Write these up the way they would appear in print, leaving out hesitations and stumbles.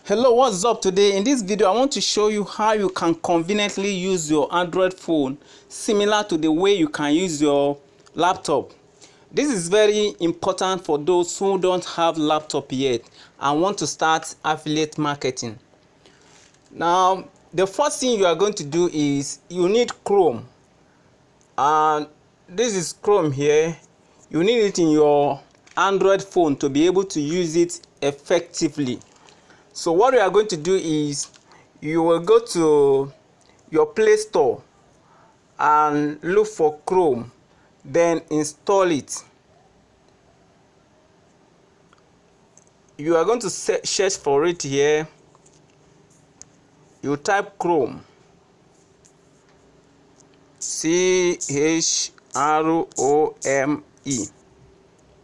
Hello, what's up? Today in this video I want to show you how you can conveniently use your Android phone similar to the way you can use your laptop. This is very important for those who don't have laptop yet and want to start affiliate marketing. Now the first thing you are going to do is you need Chrome, and this is Chrome here. You need it in your Android phone to be able to use it effectively. So what we are going to do is you will go to your Play Store and look for Chrome, then install it. You are going to search for it here. You type Chrome, CHROME,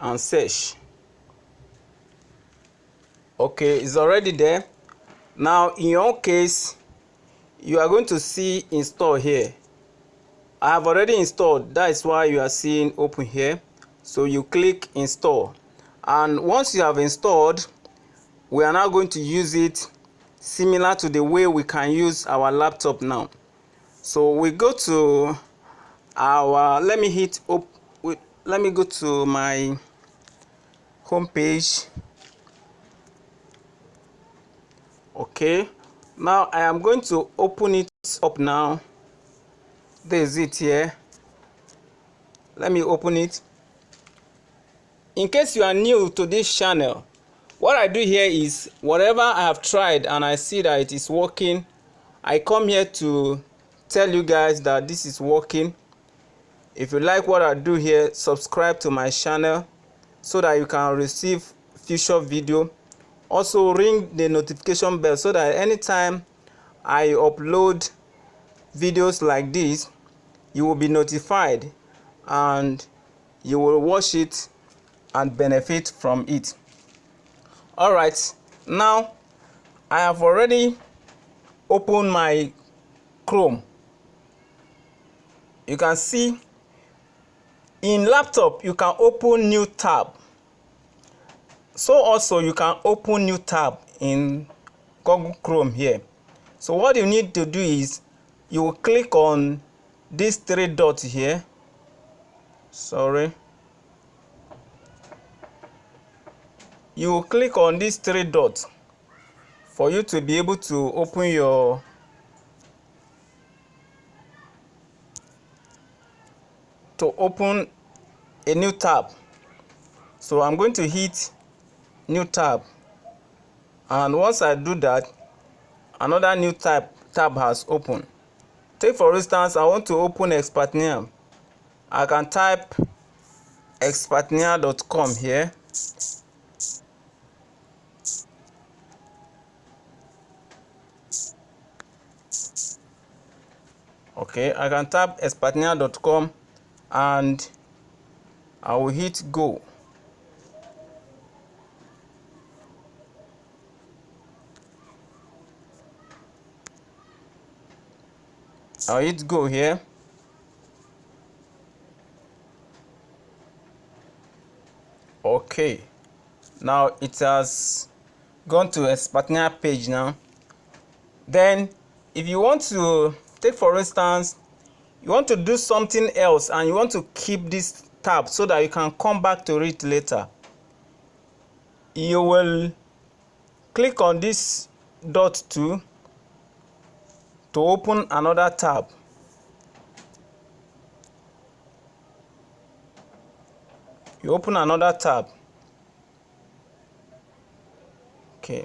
and search. Okay, it's already there. Now in your case, you are going to see install here. I have already installed, that is why you are seeing open here. So you click install, and once you have installed, we are now going to use it similar to the way we can use our laptop now. So we go to our, let me go to my home page. Okay, now I am going to open it up now. There is it here. Let me open it. In case you are new to this channel, what I do here is whatever I have tried and I see that it is working, I come here to tell you guys that this is working. If you like what I do here, subscribe to my channel so that you can receive future video. Also ring the notification bell so that anytime I upload videos like this, you will be notified and you will watch it and benefit from it. Alright, now I have already opened my Chrome. You can see in laptop you can open new tab. So also you can open new tab in Google Chrome here. So what you need to do is you will click on these three dots here. You will click on these three dots for you to be able to open a new tab. So I'm going to hit new tab, and once I do that, another new tab has opened. Take for instance, I want to open Expertnia. I can type expertnia.com here. Okay, I can type expertnia.com and I will hit go. I'll hit go here. Okay, now it has gone to Expertnia page now. Then if you want to, take for instance, you want to do something else and you want to keep this tab so that you can come back to it later, you will click on this dot to open another tab. You open another tab. Okay,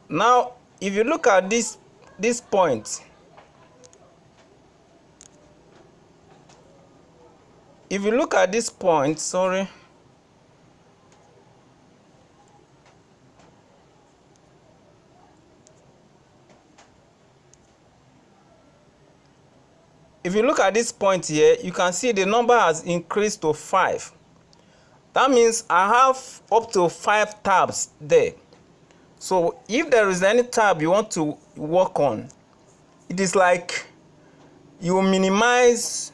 now if you look at this point, if you look at this point, sorry, if you look at this point here, you can see the number has increased to 5. That means I have up to 5 tabs there. So if there is any tab you want to work on, it is like you minimize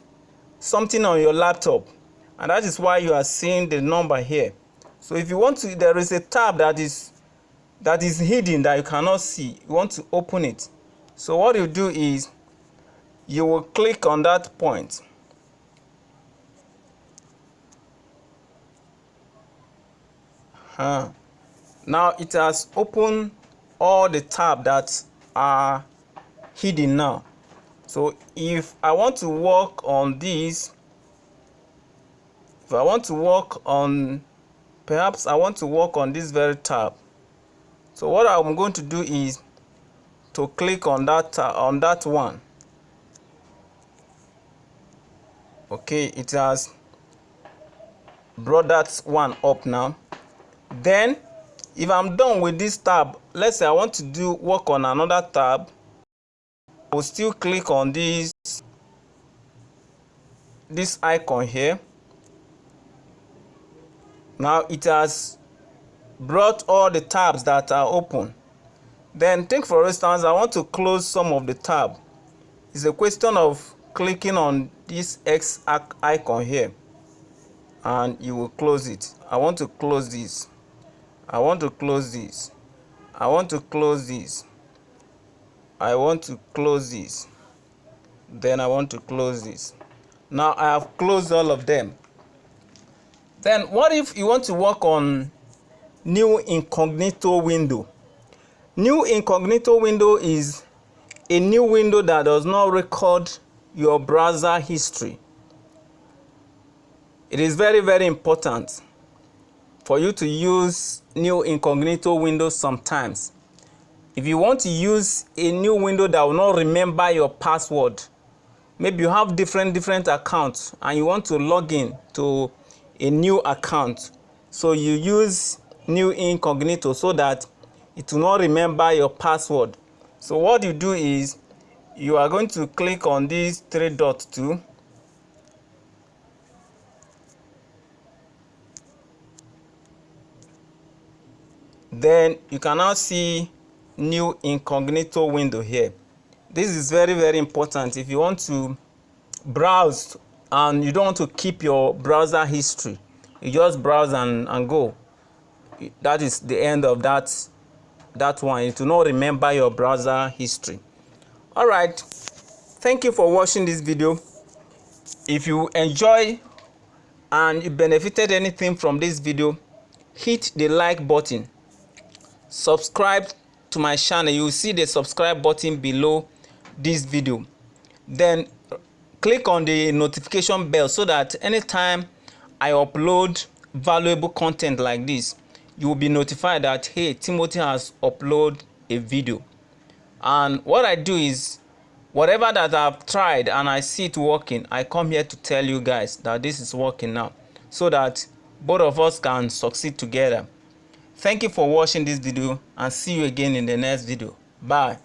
something on your laptop, and that is why you are seeing the number here. So if you want to, there is a tab that is that is hidden that you cannot see. You want to open it. So what you do is you will click on that point. Now it has opened all the tabs that are hidden now. So if I want to work on this, if I want to work on, perhaps I want to work on this very tab. So what I'm going to do is to click on that one. Okay, it has brought that one up now. Then if I'm done with this tab, let's say I want to work on another tab, I will still click on this icon here. Now it has brought all the tabs that are open. Then take for instance, I want to close some of the tab. It's a question of clicking on this X icon here and you will close it. I want to close this. I want to close this. I want to close this. I want to close this. Then I want to close this. Now I have closed all of them. Then what if you want to work on new incognito window? New incognito window is a new window that does not record your browser history. It is very, very important for you to use new incognito windows sometimes. If you want to use a new window that will not remember your password, maybe you have different accounts and you want to log in to a new account, so you use new incognito so that it will not remember your password. So what you do is you are going to click on these three dots too. Then you can now see new incognito window here. This is very, very important if you want to browse and you don't want to keep your browser history. You just browse and go. That is the end of that one. It will not remember your browser history. All right, thank you for watching this video. If you enjoy and you benefited anything from this video, hit the like button. Subscribe to my channel. You will see the subscribe button below this video. Then click on the notification bell so that anytime I upload valuable content like this, you will be notified that, hey, Timothy has uploaded a video. And what I do is, whatever that I've tried and I see it working, I come here to tell you guys that this is working now, so that both of us can succeed together. Thank you for watching this video and see you again in the next video. Bye.